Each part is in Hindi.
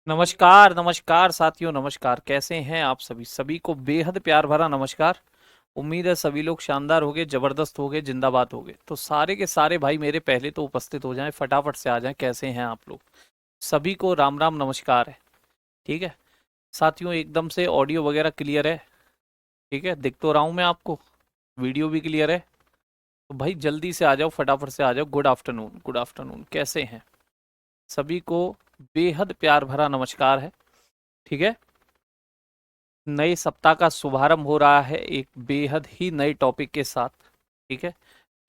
नमस्कार नमस्कार साथियों, नमस्कार। कैसे हैं आप सभी? सभी को बेहद प्यार भरा नमस्कार। उम्मीद है सभी लोग शानदार होंगे, जबरदस्त होंगे, जिंदाबाद होंगे। तो सारे के सारे भाई मेरे पहले तो उपस्थित हो जाएं, फटाफट से आ जाएं। कैसे हैं आप लोग? सभी को राम राम नमस्कार है। ठीक है साथियों, एकदम से ऑडियो वगैरह क्लियर है? ठीक है, दिख तो रहा हूं मैं आपको, वीडियो भी क्लियर है? तो भाई जल्दी से आ जाओ, फटाफट से आ जाओ। Good afternoon, good afternoon. कैसे हैं सभी को? बेहद प्यार भरा नमस्कार है। ठीक है, नए सप्ताह का शुभारंभ हो रहा है एक बेहद ही नए टॉपिक के साथ। ठीक है,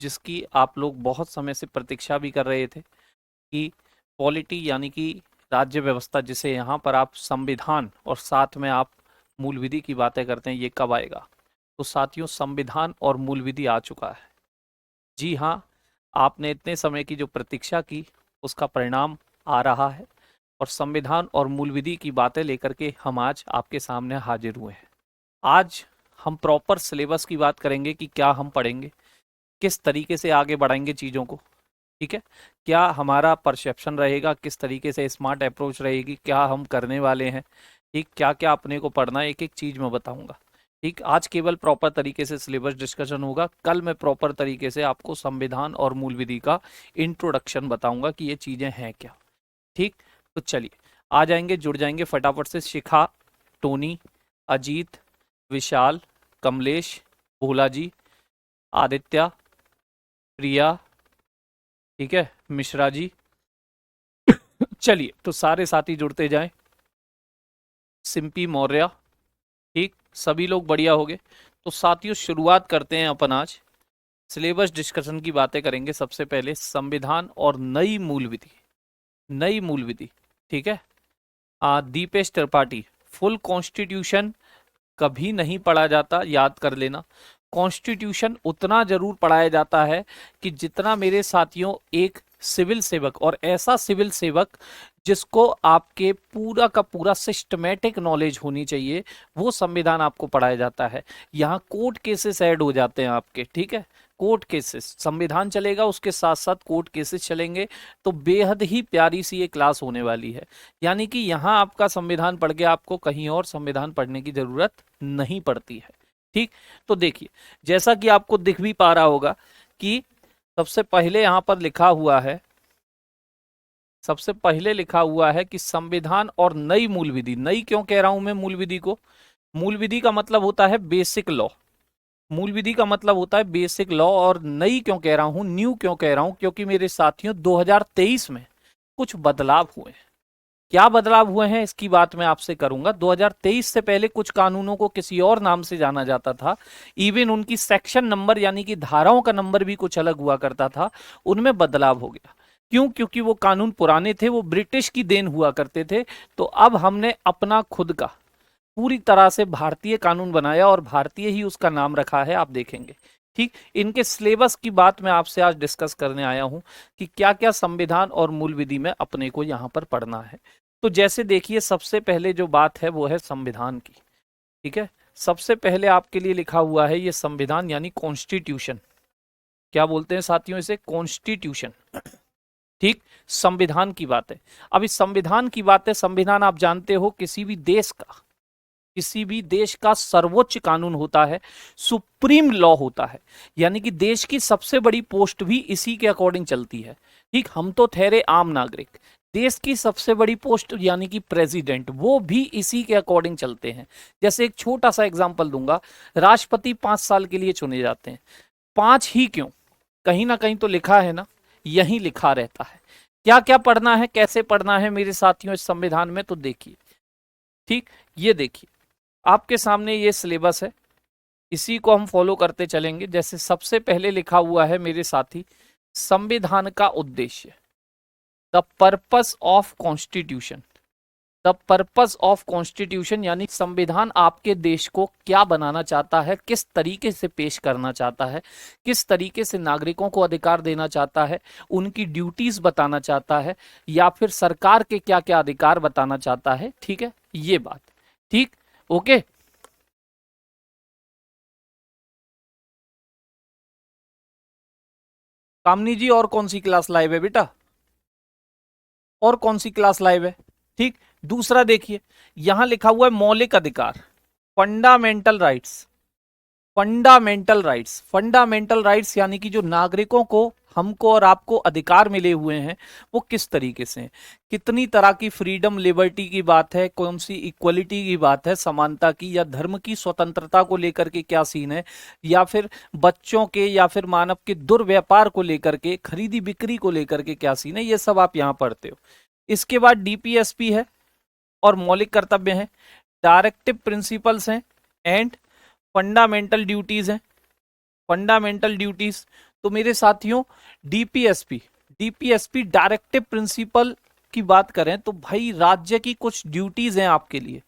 जिसकी आप लोग बहुत समय से प्रतीक्षा भी कर रहे थे कि पॉलिटी यानी कि राज्य व्यवस्था, जिसे यहाँ पर आप संविधान और साथ में आप मूल विधि की बातें करते हैं, ये कब आएगा। तो साथियों, संविधान और मूल विधि आ चुका है। जी हाँ, आपने इतने समय की जो प्रतीक्षा की, उसका परिणाम आ रहा है। और संविधान और मूल विधि की बातें लेकर के हम आज आपके सामने हाजिर हुए हैं। आज हम प्रॉपर सिलेबस की बात करेंगे कि क्या हम पढ़ेंगे, किस तरीके से आगे बढ़ाएंगे चीज़ों को। ठीक है, क्या हमारा परसेप्शन रहेगा, किस तरीके से स्मार्ट अप्रोच रहेगी, क्या हम करने वाले हैं। ठीक, क्या क्या अपने को पढ़ना है, एक एक चीज़ मैं बताऊंगा। ठीक, आज केवल प्रॉपर तरीके से सिलेबस डिस्कशन होगा। कल मैं प्रॉपर तरीके से आपको संविधान और मूल विधि का इंट्रोडक्शन बताऊंगा कि ये चीज़ें हैं क्या। ठीक, तो चलिए आ जाएंगे, जुड़ जाएंगे फटाफट से। शिखा, टोनी, अजीत, विशाल, कमलेश, भोला जी, आदित्य, प्रिया, ठीक है, मिश्रा जी। चलिए तो सारे साथी जुड़ते जाएं। सिंपी मौर्य, ठीक, सभी लोग बढ़िया हो गए। तो साथियों शुरुआत करते हैं अपन आज। सिलेबस डिस्कशन की बातें करेंगे। सबसे पहले संविधान और नई मूल विधि। नई मूल विधि, ठीक है। दीपेश त्रिपाठी, फुल कॉन्स्टिट्यूशन कभी नहीं पढ़ा जाता, याद कर लेना। कॉन्स्टिट्यूशन उतना जरूर पढ़ाया जाता है कि जितना मेरे साथियों एक सिविल सेवक, और ऐसा सिविल सेवक जिसको आपके पूरा का पूरा सिस्टमेटिक नॉलेज होनी चाहिए, वो संविधान आपको पढ़ाया जाता है। यहाँ कोर्ट केसेस ऐड हो जाते हैं आपके। ठीक है, कोर्ट केसेस, संविधान चलेगा उसके साथ साथ कोर्ट केसेस चलेंगे। तो बेहद ही प्यारी सी ये क्लास होने वाली है। यानी कि यहाँ आपका संविधान पढ़ के आपको कहीं और संविधान पढ़ने की जरूरत नहीं पड़ती है। ठीक, तो देखिए, जैसा कि आपको दिख भी पा रहा होगा कि सबसे पहले यहां पर लिखा हुआ है, सबसे पहले लिखा हुआ है कि संविधान और नई मूल विधि। नई क्यों कह रहा हूं मैं मूल विधि को? मूल विधि का मतलब होता है बेसिक लॉ। मूल विधि का मतलब होता है बेसिक लॉ। और नई क्यों कह रहा हूं, न्यू क्यों कह रहा हूं? क्योंकि मेरे साथियों 2023 में कुछ बदलाव हुए हैं। क्या बदलाव हुए हैं इसकी बात मैं आपसे करूंगा। 2023 से पहले कुछ कानूनों को किसी और नाम से जाना जाता था। इवन उनकी सेक्शन नंबर यानी कि धाराओं का नंबर भी कुछ अलग हुआ करता था। उनमें बदलाव हो गया। क्यों? क्योंकि वो कानून पुराने थे, वो ब्रिटिश की देन हुआ करते थे। तो अब हमने अपना खुद का पूरी तरह से भारतीय कानून बनाया और भारतीय ही उसका नाम रखा है, आप देखेंगे। ठीक, इनके सिलेबस की बात मैं आपसे आज डिस्कस करने आया हूं कि क्या क्या संविधान और मूल विधि में अपने को यहां पर पढ़ना है। तो जैसे देखिए, सबसे पहले जो बात है वो है संविधान की। ठीक है, सबसे पहले आपके लिए लिखा हुआ है ये संविधान यानी कॉन्स्टिट्यूशन। क्या बोलते हैं साथियों इसे? कॉन्स्टिट्यूशन। ठीक, संविधान की बात है। अब इस संविधान की बात है, संविधान आप जानते हो किसी भी देश का, किसी भी देश का सर्वोच्च कानून होता है, सुप्रीम लॉ होता है। यानी कि देश की सबसे बड़ी पोस्ट भी इसी के अकॉर्डिंग चलती है। ठीक, हम तो ठहरे आम नागरिक, देश की सबसे बड़ी पोस्ट यानी कि प्रेसिडेंट, वो भी इसी के अकॉर्डिंग चलते हैं। जैसे एक छोटा सा एग्जांपल दूंगा, राष्ट्रपति 5 साल के लिए चुने जाते हैं। 5 ही क्यों? कहीं ना कहीं तो लिखा है ना, यही लिखा रहता है। क्या क्या पढ़ना है, कैसे पढ़ना है मेरे साथियों इस संविधान में, तो देखिए। ठीक, ये देखिए, आपके सामने ये सिलेबस है, इसी को हम फॉलो करते चलेंगे। जैसे सबसे पहले लिखा हुआ है मेरे साथी, संविधान का उद्देश्य, the purpose of constitution. The purpose of constitution यानी संविधान आपके देश को क्या बनाना चाहता है, किस तरीके से पेश करना चाहता है, किस तरीके से नागरिकों को अधिकार देना चाहता है, उनकी ड्यूटीज बताना चाहता है, या फिर सरकार के क्या क्या अधिकार बताना चाहता है। ठीक है, ये बात। ठीक, ओके। कामनी जी, और कौन सी क्लास लाइव है बेटा? और कौन सी क्लास लाइव है? ठीक, दूसरा देखिए, यहां लिखा हुआ है मौलिक अधिकार, fundamental rights. Fundamental rights, fundamental rights यानी कि जो नागरिकों को, हमको और आपको अधिकार मिले हुए हैं वो किस तरीके से हैं, कितनी तरह की फ्रीडम लिबर्टी की बात है, कौन सी इक्वलिटी की बात है, समानता की, या धर्म की स्वतंत्रता को लेकर के क्या सीन है, या फिर बच्चों के या फिर मानव के दुर्व्यापार को लेकर के, खरीदी बिक्री को लेकर के क्या सीन है, ये सब आप यहां पढ़ते हो। इसके बाद डीपीएसपी है और मौलिक कर्तव्य हैं, डायरेक्टिव प्रिंसिपल्स हैं एंड फंडामेंटल ड्यूटीज हैं, फंडामेंटल ड्यूटीज। तो मेरे साथियों डीपीएसपी, डीपीएसपी डायरेक्टिव प्रिंसिपल की बात करें तो भाई राज्य की कुछ ड्यूटीज हैं आपके लिए,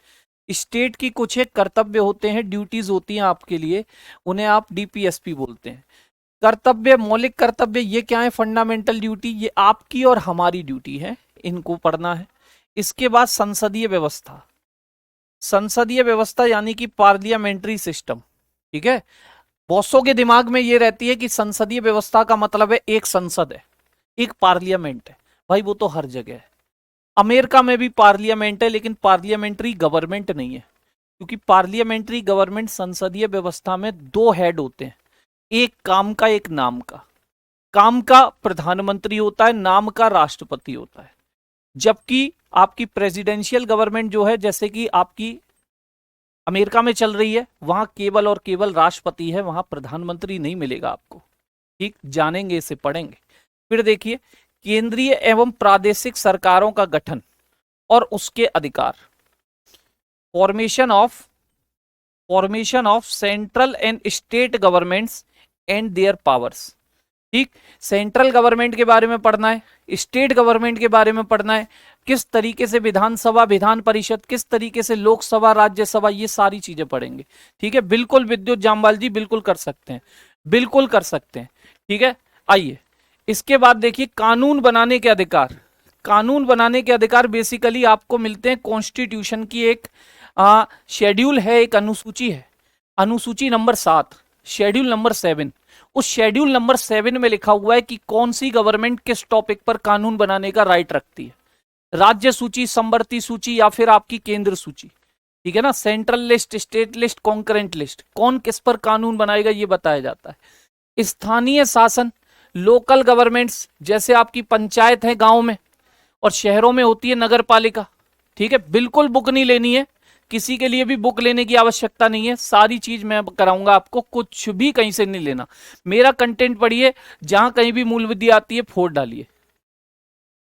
स्टेट की कुछ एक कर्तव्य होते हैं, ड्यूटीज होती हैं आपके लिए, उन्हें आप डीपीएसपी बोलते हैं। कर्तव्य, मौलिक कर्तव्य ये क्या है, फंडामेंटल ड्यूटी, ये आपकी और हमारी ड्यूटी है, इनको पढ़ना है। इसके बाद संसदीय व्यवस्था, संसदीय व्यवस्था यानी कि पार्लियामेंट्री सिस्टम, ठीक है। बॉसों के दिमाग में ये रहती है कि संसदीय व्यवस्था का मतलब है एक संसद है, एक पार्लियामेंट है। भाई वो तो हर जगह है, अमेरिका में भी पार्लियामेंट है लेकिन पार्लियामेंट्री गवर्नमेंट नहीं है, क्योंकि पार्लियामेंट्री गवर्नमेंट संसदीय व्यवस्था में दो हेड होते हैं, एक काम का एक नाम का। काम का प्रधानमंत्री होता है, नाम का राष्ट्रपति होता है। जबकि आपकी प्रेसिडेंशियल गवर्नमेंट जो है, जैसे कि आपकी अमेरिका में चल रही है, वहां केवल और केवल राष्ट्रपति है, वहां प्रधानमंत्री नहीं मिलेगा आपको, ठीक, जानेंगे इसे, पढ़ेंगे। फिर देखिए केंद्रीय एवं प्रादेशिक सरकारों का गठन और उसके अधिकार, formation of central and state governments and there powers, ठीक। सेंट्रल गवर्नमेंट के बारे में पढ़ना है, स्टेट गवर्नमेंट के बारे में पढ़ना है, किस तरीके से विधानसभा, विधान परिषद, किस तरीके से लोकसभा, राज्यसभा, ये सारी चीजें पढ़ेंगे, ठीक है। बिल्कुल विद्युत जामवाल जी, बिल्कुल कर सकते हैं, बिल्कुल कर सकते हैं, ठीक है। आइए इसके बाद देखिए कानून बनाने के अधिकार। कानून बनाने के अधिकार बेसिकली आपको मिलते हैं कॉन्स्टिट्यूशन की एक शेड्यूल है, एक अनुसूची है, अनुसूची नंबर 7, शेड्यूल नंबर 7। उस शेड्यूल नंबर 7 में लिखा हुआ है कि कौन सी गवर्नमेंट किस टॉपिक पर कानून बनाने का राइट रखती है, राज्य सूची, समवर्ती सूची, या फिर आपकी केंद्र सूची, ठीक है ना। Central list, state list, concurrent list, कौन किस पर कानून बनाएगा ये बताया जाता है। स्थानीय शासन, लोकल गवर्नमेंट्स, जैसे आपकी पंचायत है गांव में, और शहरों में होती है नगर पालिका, ठीक है। बिल्कुल बुक नहीं लेनी है, किसी के लिए भी बुक लेने की आवश्यकता नहीं है, सारी चीज मैं कराऊंगा आपको, कुछ भी कहीं से नहीं लेना। मेरा कंटेंट पढ़िए, जहां कहीं भी मूल विद्या आती है फोड़ डालिए,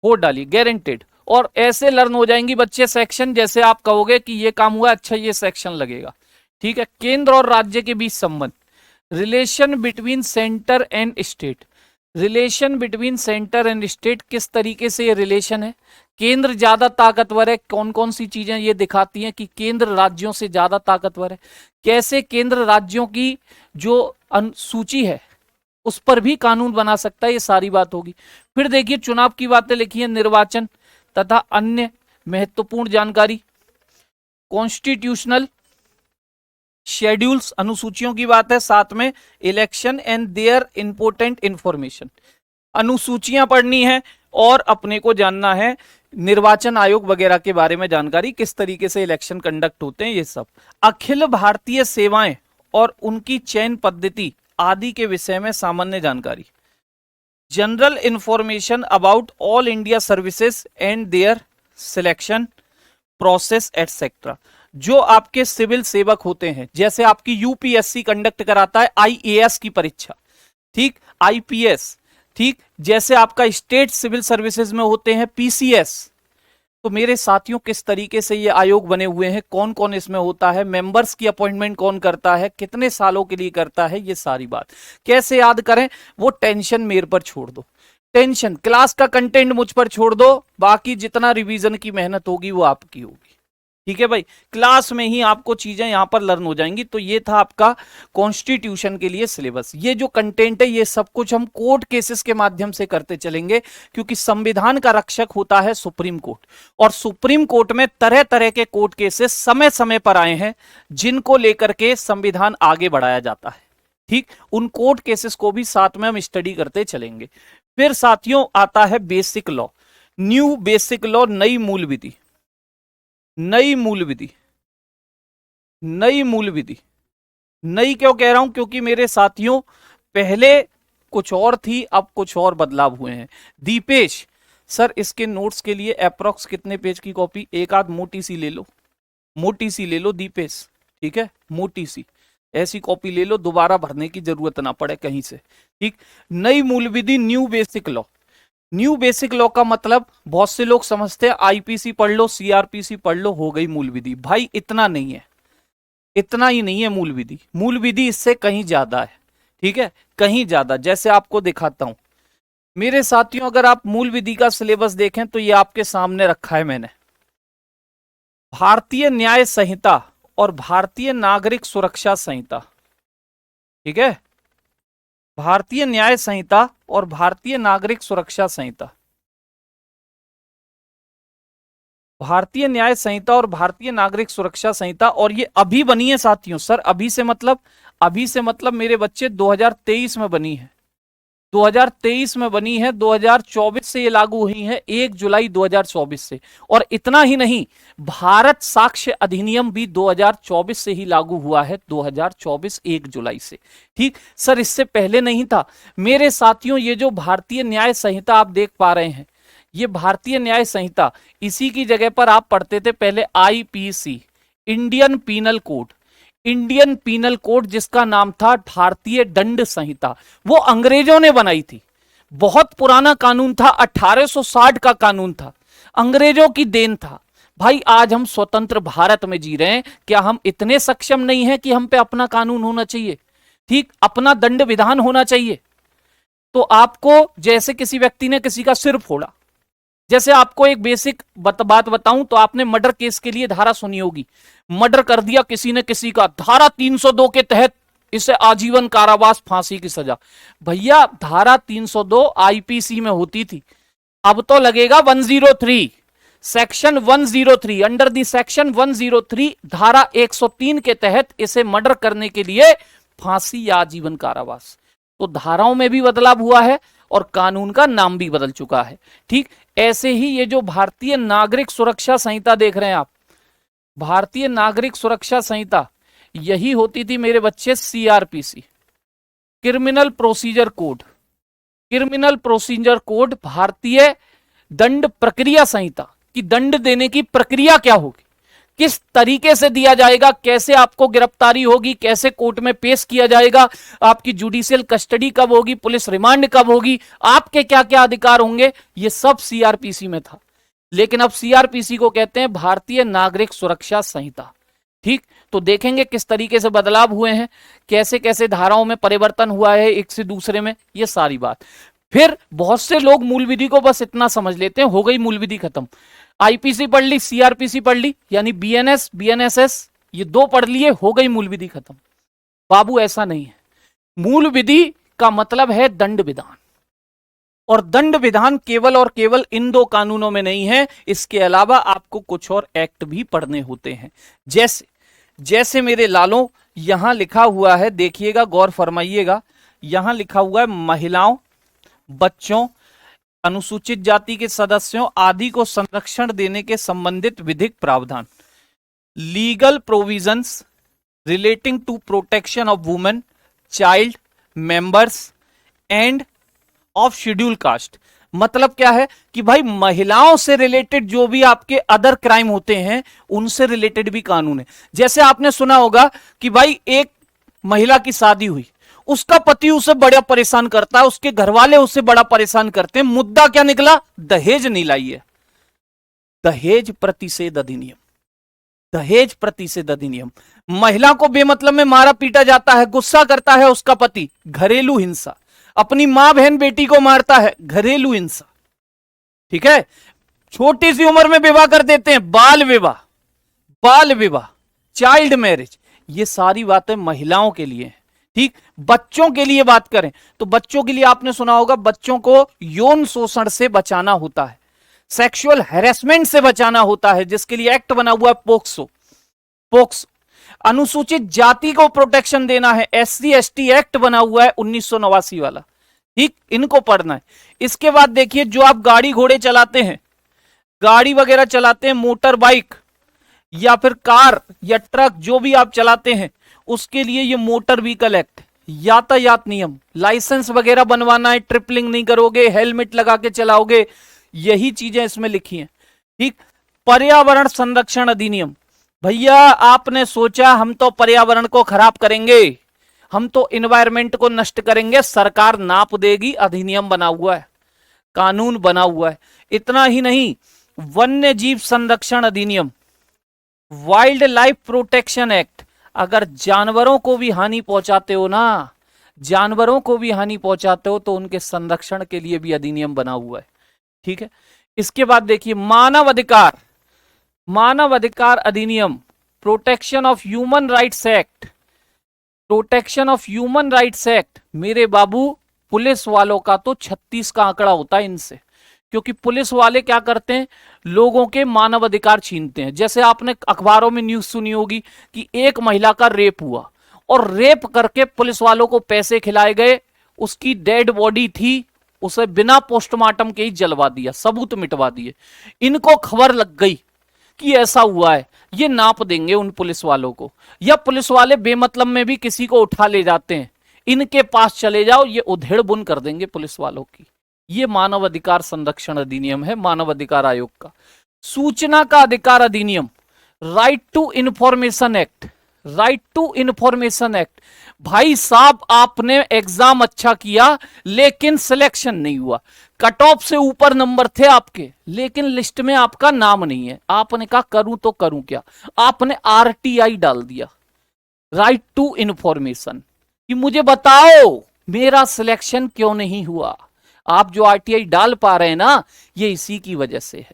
फोड़ डालिए, गारंटेड। और ऐसे लर्न हो जाएंगी बच्चे सेक्शन, जैसे आप कहोगे कि ये काम हुआ, अच्छा ये सेक्शन लगेगा, ठीक है। केंद्र और राज्य के बीच संबंध, relation between centre and state, relation between centre and state, किस तरीके से ये रिलेशन है। केंद्र ज्यादा ताकतवर है, कौन कौन सी चीजें ये दिखाती हैं कि केंद्र राज्यों से ज्यादा ताकतवर है, कैसे केंद्र राज्यों की जो सूची है उस पर भी कानून बना सकता है, ये सारी बात होगी। फिर देखिए चुनाव की बातें लिखी है, निर्वाचन तथा अन्य महत्वपूर्ण जानकारी, कॉन्स्टिट्यूशनल शेड्यूल्स, अनुसूचियों की बात है, साथ में election and their important information, अनुसूचियां पढ़नी है और अपने को जानना है निर्वाचन आयोग वगैरह के बारे में जानकारी, किस तरीके से इलेक्शन कंडक्ट होते हैं ये सब। अखिल भारतीय सेवाएं और उनकी चयन पद्धति आदि के विषय में सामान्य जानकारी, general information about all India services and their selection process etcetera. जो आपके सिविल सेवक होते हैं, जैसे आपकी यूपीएससी कंडक्ट कराता है आईएएस की परीक्षा, ठीक, आईपीएस, ठीक, जैसे आपका स्टेट सिविल सर्विसेज में होते हैं पीसीएस। तो मेरे साथियों किस तरीके से ये आयोग बने हुए हैं, कौन कौन इसमें होता है, मेंबर्स की अपॉइंटमेंट कौन करता है, कितने सालों के लिए करता है, ये सारी बात कैसे याद करें, वो टेंशन मेरे पर छोड़ दो, टेंशन क्लास का कंटेंट मुझ पर छोड़ दो, बाकी जितना रिवीजन की मेहनत होगी वो आपकी होगी, ठीक है भाई। क्लास में ही आपको चीजें यहां पर लर्न हो जाएंगी। तो ये था आपका कॉन्स्टिट्यूशन के लिए सिलेबस। ये जो कंटेंट है ये सब कुछ हम कोर्ट केसेस के माध्यम से करते चलेंगे, क्योंकि संविधान का रक्षक होता है सुप्रीम कोर्ट, और सुप्रीम कोर्ट में तरह तरह के कोर्ट केसेस समय समय पर आए हैं जिनको लेकर के संविधान आगे बढ़ाया जाता है, ठीक। उन कोर्ट केसेस को भी साथ में हम स्टडी करते चलेंगे। फिर साथियों आता है basic law, new basic law, नई मूल विधि। नई मूल विधि, नई मूल विधि, नई क्यों कह रहा हूं, क्योंकि मेरे साथियों पहले कुछ और थी, अब कुछ और बदलाव हुए हैं। दीपेश सर, इसके नोट्स के लिए अप्रोक्स कितने पेज की कॉपी? एक आध मोटी सी ले लो, मोटी सी ले लो दीपेश, ठीक है, मोटी सी ऐसी कॉपी ले लो, दोबारा भरने की जरूरत ना पड़े कहीं से, ठीक। नई मूल विधि, new basic law. New basic law का मतलब बहुत से लोग समझते हैं आईपीसी पढ़ लो, सीआरपीसी पढ़ लो, हो गई मूल विधि। भाई इतना नहीं है, इतना ही नहीं है मूल विधि। मूल विधि इससे कहीं ज्यादा है, ठीक है, कहीं ज्यादा। जैसे आपको दिखाता हूं मेरे साथियों, अगर आप मूल विधि का सिलेबस देखें तो ये आपके सामने रखा है मैंने। भारतीय न्याय संहिता और भारतीय नागरिक सुरक्षा संहिता, ठीक है, भारतीय न्याय संहिता और भारतीय नागरिक सुरक्षा संहिता, भारतीय न्याय संहिता और भारतीय नागरिक सुरक्षा संहिता, और ये अभी बनी है साथियों। सर अभी से मतलब, अभी से मतलब मेरे बच्चे 2023 में बनी है, 2023 में बनी है, 2024 से ये लागू हुई है, 1 जुलाई 2024 से। और इतना ही नहीं, भारत साक्ष्य अधिनियम भी 2024 से ही लागू हुआ है, 2024 1 जुलाई से, ठीक। सर इससे पहले नहीं था मेरे साथियों। ये जो भारतीय न्याय संहिता आप देख पा रहे हैं, ये भारतीय न्याय संहिता, इसी की जगह पर आप पढ़ते थे पहले IPC, Indian penal code. Indian penal code जिसका नाम था भारतीय दंड संहिता, वो अंग्रेजों ने बनाई थी। बहुत पुराना कानून था, 1860 का कानून था, अंग्रेजों की देन था। भाई आज हम स्वतंत्र भारत में जी रहे हैं, क्या हम इतने सक्षम नहीं हैं कि हम पे अपना कानून होना चाहिए, ठीक, अपना दंड विधान होना चाहिए? तो आपको जैसे किसी व्यक्ति ने किसी का सिर फोड़ा, जैसे आपको एक बेसिक बात बताऊं तो आपने मर्डर केस के लिए धारा सुनी होगी। मर्डर कर दिया किसी ने किसी का, धारा 302 के तहत इसे आजीवन कारावास, फांसी की सजा। भैया धारा 302 आईपीसी में होती थी, अब तो लगेगा 103, सेक्शन 103, अंडर दी सेक्शन 103 धारा 103 के तहत इसे मर्डर करने के लिए फांसी या आजीवन कारावास। तो धाराओं में भी बदलाव हुआ है और कानून का नाम भी बदल चुका है, ठीक। ऐसे ही ये जो भारतीय नागरिक सुरक्षा संहिता देख रहे हैं आप, भारतीय नागरिक सुरक्षा संहिता, यही होती थी मेरे बच्चे CrPC, criminal procedure code. Criminal procedure code भारतीय दंड प्रक्रिया संहिता कि दंड देने की प्रक्रिया क्या होगी, किस तरीके से दिया जाएगा, कैसे आपको गिरफ्तारी होगी, कैसे कोर्ट में पेश किया जाएगा, आपकी जुडिशियल कस्टडी कब होगी, पुलिस रिमांड कब होगी, आपके क्या क्या अधिकार होंगे, ये सब सीआरपीसी में था। लेकिन अब सीआरपीसी को कहते हैं भारतीय नागरिक सुरक्षा संहिता, ठीक। तो देखेंगे किस तरीके से बदलाव हुए हैं, कैसे कैसे धाराओं में परिवर्तन हुआ है एक से दूसरे में, ये सारी बात। फिर बहुत से लोग मूल विधि को बस इतना समझ लेते हैं, हो गई मूल विधि खत्म, आईपीसी पढ़ ली, सीआरपीसी पढ़ ली, यानी बीएनएस बीएनएसएस ये दो पढ़ लिए, हो गई मूल विधि खत्म। बाबू ऐसा नहीं है, मूल विधि का मतलब है दंड विधान, और दंड विधान केवल और केवल इन दो कानूनों में नहीं है, इसके अलावा आपको कुछ और एक्ट भी पढ़ने होते हैं। जैसे जैसे मेरे लालों यहां लिखा हुआ है, देखिएगा गौर फरमाइएगा, यहां लिखा हुआ है महिलाओं, बच्चों, अनुसूचित जाति के सदस्यों आदि को संरक्षण देने के संबंधित विधिक प्रावधान, legal provisions relating to protection of women, child, members and of schedule caste. मतलब क्या है कि भाई महिलाओं से रिलेटेड जो भी आपके अदर क्राइम होते हैं उनसे रिलेटेड भी कानून है। जैसे आपने सुना होगा कि भाई एक महिला की शादी हुई, उसका पति उसे बड़ा परेशान करता है, उसके घर वाले उसे बड़ा परेशान करते हैं, मुद्दा क्या निकला, दहेज नहीं लाई है, दहेज प्रतिषेध अधिनियम, दहेज प्रतिषेध अधिनियम। महिला को बेमतलब में मारा पीटा जाता है, गुस्सा करता है उसका पति, घरेलू हिंसा। अपनी मां बहन बेटी को मारता है, घरेलू हिंसा, ठीक है। छोटी सी उम्र में विवाह कर देते हैं, बाल विवाह, बाल विवाह, चाइल्ड मैरिज, ये सारी बातें महिलाओं के लिए हैं, ठीक। बच्चों के लिए बात करें तो बच्चों के लिए आपने सुना होगा, बच्चों को यौन शोषण से बचाना होता है, सेक्सुअल हैरेसमेंट से बचाना होता है, जिसके लिए एक्ट बना हुआ है पोक्सो। पोक्सो अनुसूचित जाति को प्रोटेक्शन देना है, एससी एसटी एक्ट बना हुआ है 1989 वाला, ठीक, इनको पढ़ना है। इसके बाद देखिए जो आप गाड़ी घोड़े चलाते हैं, गाड़ी वगैरह चलाते हैं, मोटर बाइक, या फिर कार या ट्रक जो भी आप चलाते हैं उसके लिए ये मोटर व्हीकल एक्ट, यातायात नियम, लाइसेंस वगैरह बनवाना है, ट्रिपलिंग नहीं करोगे, हेलमेट लगा के चलाओगे, यही चीजें इसमें लिखी हैं। ठीक। पर्यावरण संरक्षण अधिनियम, भैया आपने सोचा हम तो पर्यावरण को खराब करेंगे, हम तो इन्वायरमेंट को नष्ट करेंगे, सरकार नाप देगी, अधिनियम बना हुआ है, कानून बना हुआ है। इतना ही नहीं, वन्य जीव संरक्षण अधिनियम, वाइल्ड लाइफ प्रोटेक्शन एक्ट, अगर जानवरों को भी हानि पहुंचाते हो ना, जानवरों को भी हानि पहुंचाते हो तो उनके संरक्षण के लिए भी अधिनियम बना हुआ है। ठीक है। इसके बाद देखिए मानव अधिकार, मानव अधिकार अधिनियम, protection of human rights act, protection of human rights act. मेरे बाबू पुलिस वालों का तो 36 का आंकड़ा होता है इनसे, क्योंकि पुलिस वाले क्या करते हैं, लोगों के मानव अधिकार छीनते हैं। जैसे आपने अखबारों में न्यूज सुनी होगी कि एक महिला का रेप हुआ और रेप करके पुलिस वालों को पैसे खिलाए गए, उसकी डेड बॉडी थी, उसे बिना पोस्टमार्टम के ही जलवा दिया, सबूत मिटवा दिए। इनको खबर लग गई कि ऐसा हुआ है, ये नाप देंगे उन पुलिस वालों को। या पुलिस वाले बेमतलब में भी किसी को उठा ले जाते हैं, इनके पास चले जाओ, ये उधेड़ बुन कर देंगे पुलिस वालों की। ये मानव अधिकार संरक्षण अधिनियम है मानव अधिकार आयोग का। सूचना का अधिकार अधिनियम, right to information act, right to information act. भाई साहब आपने एग्जाम अच्छा किया लेकिन सिलेक्शन नहीं हुआ, कट ऑफ से ऊपर नंबर थे आपके, लेकिन लिस्ट में आपका नाम नहीं है। आपने कहा करूं तो करूं क्या, आपने आरटीआई डाल दिया, राइट टू इंफॉर्मेशन, कि मुझे बताओ मेरा सिलेक्शन क्यों नहीं हुआ। आप जो आरटीआई डाल पा रहे हैं ना, ये इसी की वजह से है।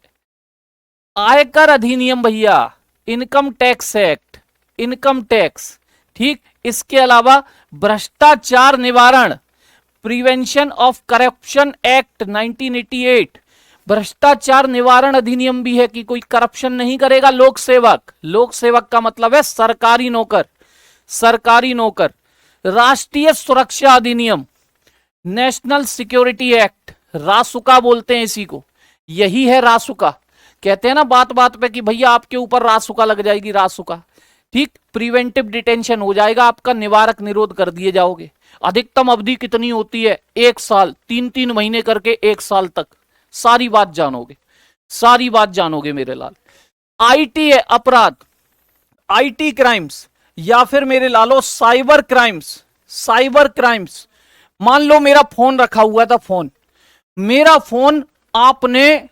आयकर अधिनियम भैया, income tax act, income tax. ठीक। इसके अलावा भ्रष्टाचार निवारण, प्रिवेंशन ऑफ करप्शन एक्ट 1988, भ्रष्टाचार निवारण अधिनियम भी है कि कोई करप्शन नहीं करेगा लोक सेवक। लोक सेवक का मतलब है सरकारी नौकर, सरकारी नौकर। राष्ट्रीय सुरक्षा अधिनियम, नेशनल सिक्योरिटी एक्ट, रासुका बोलते हैं इसी को, यही है रासुका। कहते हैं ना बात बात पे कि भैया आपके ऊपर रासुका लग जाएगी, रासुका। ठीक। प्रिवेंटिव डिटेंशन हो जाएगा आपका, निवारक निरोध कर दिए जाओगे। अधिकतम अवधि कितनी होती है, 1 साल, 3-3 महीने करके 1 साल तक। सारी बात जानोगे, सारी बात जानोगे मेरे लाल। आईटी है अपराध, आईटी क्राइम्स, या फिर मेरे लालो साइबर क्राइम्स, साइबर क्राइम्स। मान लो मेरा फोन रखा हुआ था, फोन, मेरा फोन आपने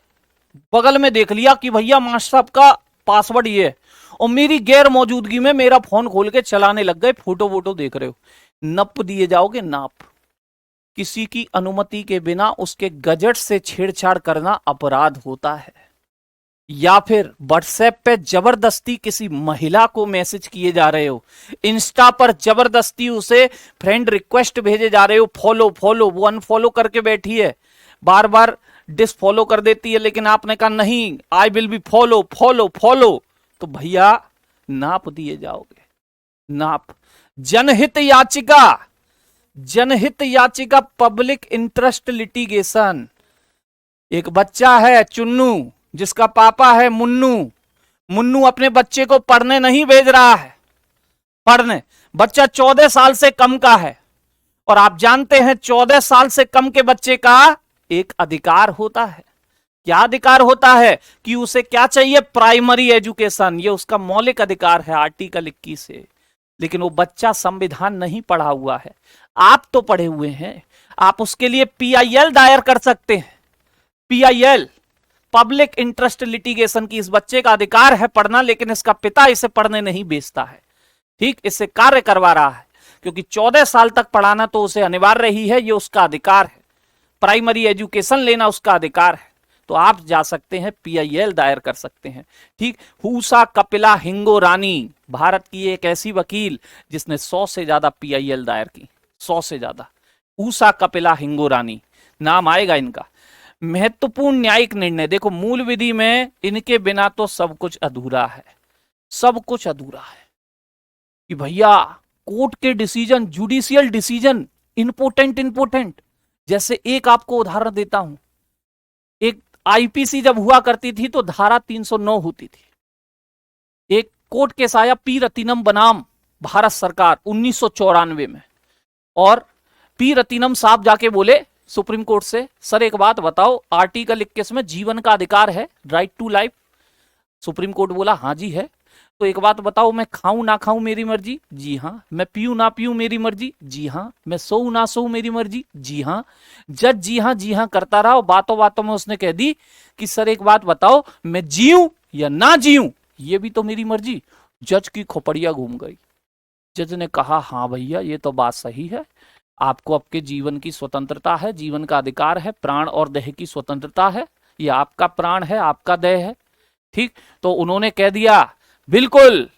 बगल में देख लिया कि भैया मास्टर साहब का पासवर्ड ये है, और मेरी गैर मौजूदगी में मेरा फोन खोल के चलाने लग गए, फोटो वोटो देख रहे हो, नप दिए जाओगे, नाप। किसी की अनुमति के बिना उसके गजट से छेड़छाड़ करना अपराध होता है। या फिर व्हाट्सएप पे जबरदस्ती किसी महिला को मैसेज किए जा रहे हो, इंस्टा पर जबरदस्ती उसे फ्रेंड रिक्वेस्ट भेजे जा रहे हो, फॉलो फॉलो, वो अनफॉलो करके बैठी है, बार बार डिसफॉलो कर देती है, लेकिन आपने कहा नहीं I will be follow follow follow, तो भैया नाप दिए जाओगे, नाप। जनहित याचिका, जनहित याचिका, पब्लिक इंटरेस्ट लिटिगेशन। एक बच्चा है चुन्नू, जिसका पापा है मुन्नू, मुन्नू अपने बच्चे को पढ़ने नहीं भेज रहा है, पढ़ने, बच्चा 14 साल से कम का है, और आप जानते हैं 14 साल से कम के बच्चे का एक अधिकार होता है। क्या अधिकार होता है कि उसे क्या चाहिए, प्राइमरी एजुकेशन, ये उसका मौलिक अधिकार है आर्टिकल 21 से। लेकिन वो बच्चा संविधान नहीं पढ़ा हुआ है, आप तो पढ़े हुए हैं, आप उसके लिए पीआईएल दायर कर सकते हैं, पीआईएल, पब्लिक इंटरेस्ट लिटिगेशन की। इस बच्चे का अधिकार है पढ़ना, लेकिन इसका पिता इसे पढ़ने नहीं भेजता है, ठीक, इससे कार्य करवा रहा है, क्योंकि 14 साल तक पढ़ाना तो उसे अनिवार्य ही है, ये उसका अधिकार है, प्राइमरी एजुकेशन लेना उसका अधिकार है। तो आप जा सकते हैं, पीआईएल दायर कर सकते हैं, ठीक। हुसा कपिला हिंगो रानी, भारत की एक ऐसी वकील जिसने 100 से ज्यादा पीआईएल दायर की, 100 से ज्यादा। हुसा कपिला हिंगो रानी नाम आएगा इनका। महत्वपूर्ण न्यायिक निर्णय, देखो मूल विधि में इनके बिना तो सब कुछ अधूरा है, सब कुछ अधूरा है, कि भैया कोर्ट के decision, judicial decision important important. जैसे एक आपको उदाहरण देता हूं, एक आईपीसी जब हुआ करती थी तो धारा 309 होती थी, एक कोर्ट केस आया पी रतिनम बनाम भारत सरकार 1994 में, और पी रतिनम साहब जाके बोले सुप्रीम कोर्ट से, सर एक बात बताओ, आर्टिकल 21 में जीवन का अधिकार है, right to life. Supreme court बोला हाँ जी है। तो एक बात बताओ, मैं खाऊं ना खाऊं मेरी मर्जी, जी हाँ। मैं पीऊं ना पीऊं मेरी मर्जी, जी हाँ। मैं सोऊं ना सोऊं मेरी मर्जी, जी हाँ। जज जी हाँ करता रहा, और बातों बातों में उसने कह दी कि सर एक बात बताओ, मैं जीऊं या ना जीऊं ये भी तो मेरी मर्जी। जज की खोपड़िया घूम गई। जज ने कहा हाँ भैया ये तो बात सही है, आपको आपके जीवन की स्वतंत्रता है, जीवन का अधिकार है, प्राण और देह की स्वतंत्रता है, ये आपका प्राण है, आपका देह है, ठीक। तो उन्होंने कह दिया बिल्कुल,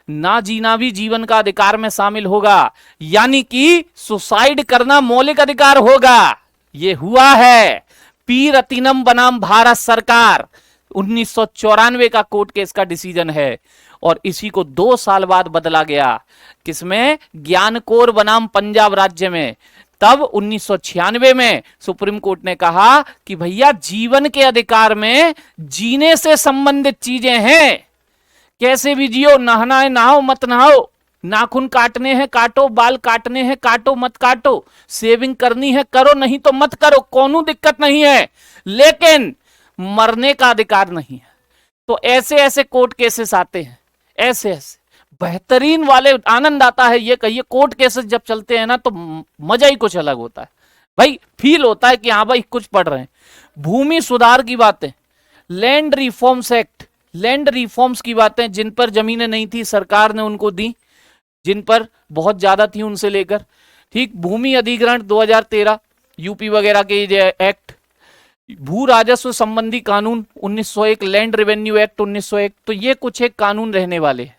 ना जीना भी जीवन का अधिकार में शामिल होगा, यानी कि सुसाइड करना मौलिक अधिकार होगा। ये हुआ है पी रतिनम बनाम भारत सरकार 1994 का कोर्ट केस का डिसीजन है। और इसी को 2 साल बाद बदला गया, किसमें, ज्ञानकोर बनाम पंजाब राज्य में। तब 1996 में सुप्रीम कोर्ट ने कहा कि भैया जीवन के अधिकार में जीने से संबंधित चीजें हैं, कैसे भी जियो, नहाना है नहाओ, मत नहाओ, नाखून काटने हैं काटो, बाल काटने हैं काटो, मत काटो, सेविंग करनी है करो, नहीं तो मत करो, कोनो दिक्कत नहीं है, लेकिन मरने का अधिकार नहीं है। तो ऐसे ऐसे कोर्ट केसेस आते हैं, ऐसे ऐसे बेहतरीन वाले, आनंद आता है। ये कहिए कोर्ट केसेस जब चलते हैं ना तो मजा ही कुछ अलग होता है भाई, फील होता है कि हाँ भाई कुछ पढ़ रहे हैं। भूमि सुधार की बातें, land reforms act, land reforms की बातें, जिन पर जमीनें नहीं थी सरकार ने उनको दी, जिन पर बहुत ज्यादा थी उनसे लेकर, ठीक। भूमि अधिग्रहण 2013 यूपी वगैरह के एक्ट, भू राजस्व संबंधी कानून 1901, लैंड रेवेन्यू एक्ट 1901। तो ये कुछ एक कानून रहने वाले हैं,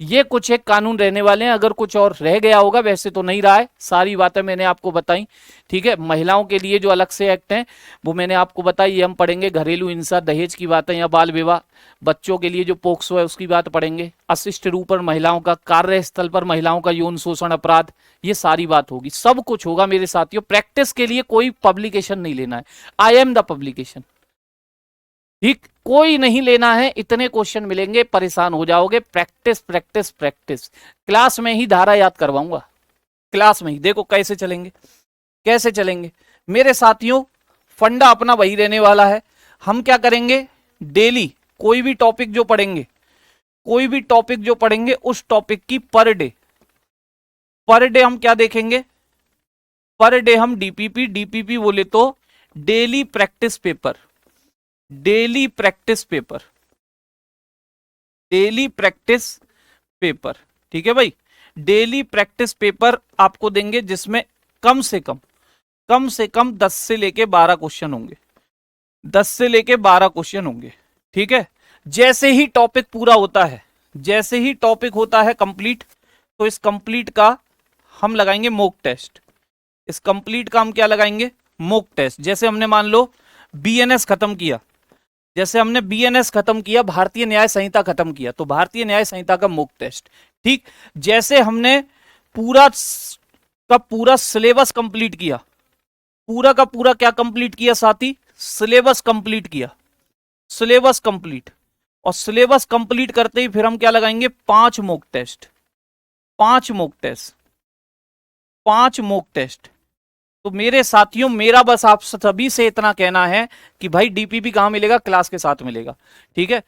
ये कुछ एक कानून रहने वाले हैं। अगर कुछ और रह गया होगा, वैसे तो नहीं रहा है, सारी बातें मैंने आपको बताई, ठीक है। महिलाओं के लिए जो अलग से एक्ट हैं वो मैंने आपको बताई, ये हम पढ़ेंगे। घरेलू हिंसा, दहेज की बातें या बाल विवाह, बच्चों के लिए जो पोक्सो है उसकी बात पढ़ेंगे। अशिष्ट रूप पर महिलाओं का, कार्यस्थल पर महिलाओं का यौन शोषण अपराध, ये सारी बात होगी, सब कुछ होगा मेरे साथियों। प्रैक्टिस के लिए कोई पब्लिकेशन नहीं लेना है, आई एम द पब्लिकेशन, ठीक। कोई नहीं लेना है, इतने क्वेश्चन मिलेंगे परेशान हो जाओगे। प्रैक्टिस प्रैक्टिस प्रैक्टिस, क्लास में ही धारा याद करवाऊंगा, क्लास में ही। देखो कैसे चलेंगे, कैसे चलेंगे मेरे साथियों। फंडा अपना वही रहने वाला है। हम क्या करेंगे, डेली कोई भी टॉपिक जो पढ़ेंगे, कोई भी टॉपिक जो पढ़ेंगे उस टॉपिक की पर डे हम क्या देखेंगे, पर डे हम डीपीपी बोले तो daily practice paper, daily practice paper, daily practice paper, ठीक है भाई। डेली प्रैक्टिस पेपर आपको देंगे जिसमें कम से कम 10 से लेके 12 क्वेश्चन होंगे, 10 से लेके 12 क्वेश्चन होंगे, ठीक है। जैसे ही टॉपिक पूरा होता है, जैसे ही टॉपिक होता है कंप्लीट, तो इस कंप्लीट का हम लगाएंगे मॉक टेस्ट। इस कंप्लीट का हम क्या लगाएंगे, मॉक टेस्ट। जैसे हमने मान लो बीएनएस खत्म किया, जैसे हमने बीएनएस खत्म किया, भारतीय न्याय संहिता खत्म किया, तो भारतीय न्याय संहिता का मॉक टेस्ट, ठीक। जैसे हमने पूरा का पूरा सिलेबस कंप्लीट किया, पूरा का पूरा क्या कंप्लीट किया साथी, सिलेबस कंप्लीट किया, सिलेबस कंप्लीट। और सिलेबस कंप्लीट करते ही फिर हम क्या लगाएंगे, 5 mock test, 5 mock test, 5 mock test. तो मेरे साथियों, मेरा बस आप सभी से इतना कहना है कि भाई डीपीपी कहां मिलेगा, क्लास के साथ मिलेगा, ठीक है।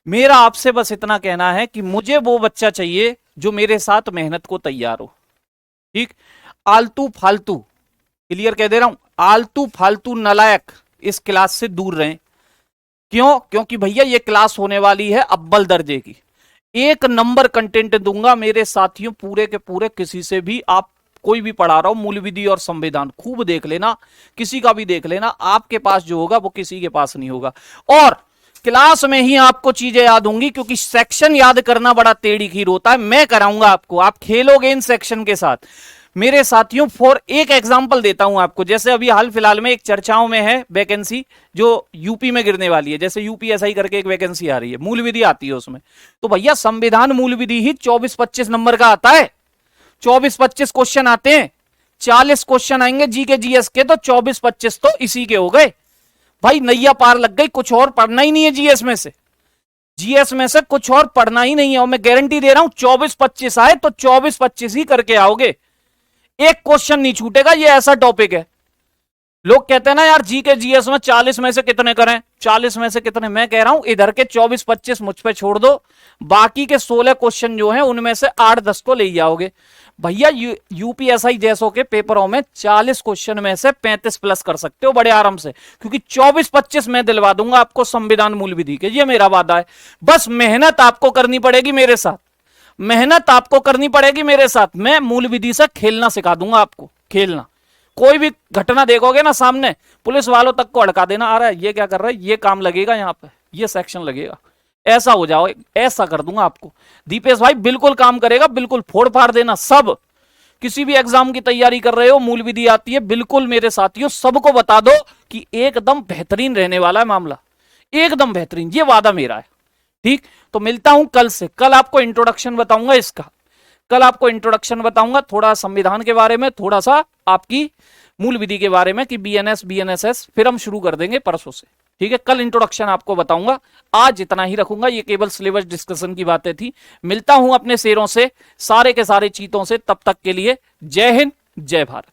मेरा आपसे बस इतना कहना है कि मुझे वो बच्चा चाहिए जो मेरे साथ मेहनत को तैयार हो, ठीक। आलतू फालतू, क्लियर कह दे रहा हूं, आलतू फालतू नालायक इस क्लास से दूर रहें। क्यों, क्योंकि भैया ये क्लास होने वाली है अव्वल दर्जे की, 1 नंबर कंटेंट दूंगा मेरे साथियों, पूरे के पूरे। किसी से भी आप कोई भी पढ़ा रहा हूं, मूल विधि और संविधान खूब देख लेना, किसी का भी देख लेना, आपके पास जो होगा वो किसी के पास नहीं होगा। और क्लास में ही आपको चीजें याद होंगी, क्योंकि सेक्शन याद करना बड़ा टेढ़ी खीर होता है, मैं कराऊंगा आपको, आप खेलोगे इन सेक्शन के साथ मेरे साथियों। फॉर एक एग्जांपल देता हूं आपको, जैसे अभी हाल फिलहाल में एक चर्चाओं में है वैकेंसी जो यूपी में गिरने वाली है, जैसे यूपीएसआई करके एक वैकेंसी आ रही है, मूल विधि आती है उसमें। तो भैया संविधान मूल विधि ही 24-25 नंबर का आता है, 24-25 क्वेश्चन आते हैं, 40 क्वेश्चन आएंगे जीके जीएस के, तो 24-25 तो इसी के हो गए भाई, नैया पार लग गई, कुछ और पढ़ना ही नहीं है जीएस में से। जीएस में से कुछ और पढ़ना ही नहीं है, और मैं गारंटी दे रहा हूं 24-25 आए तो 24-25 ही करके आओगे, एक क्वेश्चन नहीं छूटेगा। ये ऐसा टॉपिक है, लोग कहते हैं ना यार जी के जीएस में 40 में से कितने करें, 40 में से कितने, मैं कह रहा हूं इधर के 24-25 मुझ पे छोड़ दो, बाकी के 16 क्वेश्चन जो हैं उनमें से 8-10 तो ले जाओगे भैया। यूपीएसआई जैसों के पेपरों में 40 क्वेश्चन में से 35 प्लस कर सकते हो बड़े आराम से, क्योंकि 24-25 मैं दिलवा दूंगा आपको संविधान मूल विधि के, ये मेरा वादा है। बस मेहनत आपको करनी पड़ेगी मेरे साथ, मेहनत आपको करनी पड़ेगी मेरे साथ। मैं मूल विधि से खेलना सिखा दूंगा आपको, खेलना। कोई भी घटना देखोगे ना सामने, पुलिस वालों तक को अड़का देना, आ रहा है ये क्या कर रहा है, ये काम लगेगा यहाँ पे, ये सेक्शन लगेगा, ऐसा हो जाओ, ऐसा कर दूंगा आपको। दीपेश भाई बिल्कुल काम करेगा, बिल्कुल फोड़ फाड़ देना सब। किसी भी एग्जाम की तैयारी कर रहे हो, मूल विधि आती है, बिल्कुल मेरे साथियों सबको बता दो कि एकदम बेहतरीन रहने वाला है मामला, एकदम बेहतरीन, ये वादा मेरा है। ठीक, तो मिलता हूं कल से। कल आपको इंट्रोडक्शन बताऊंगा इसका, कल आपको इंट्रोडक्शन बताऊंगा, थोड़ा संविधान के बारे में, थोड़ा सा आपकी मूल विधि के बारे में कि बीएनएस बीएनएसएस, फिर हम शुरू कर देंगे परसों से। ठीक है, कल इंट्रोडक्शन आपको बताऊंगा, आज इतना ही रखूंगा, ये केवल सिलेबस डिस्कशन की बातें थी। मिलता हूं अपने शेरों से, सारे के सारे चीतों से, तब तक के लिए जय हिंद जय भारत।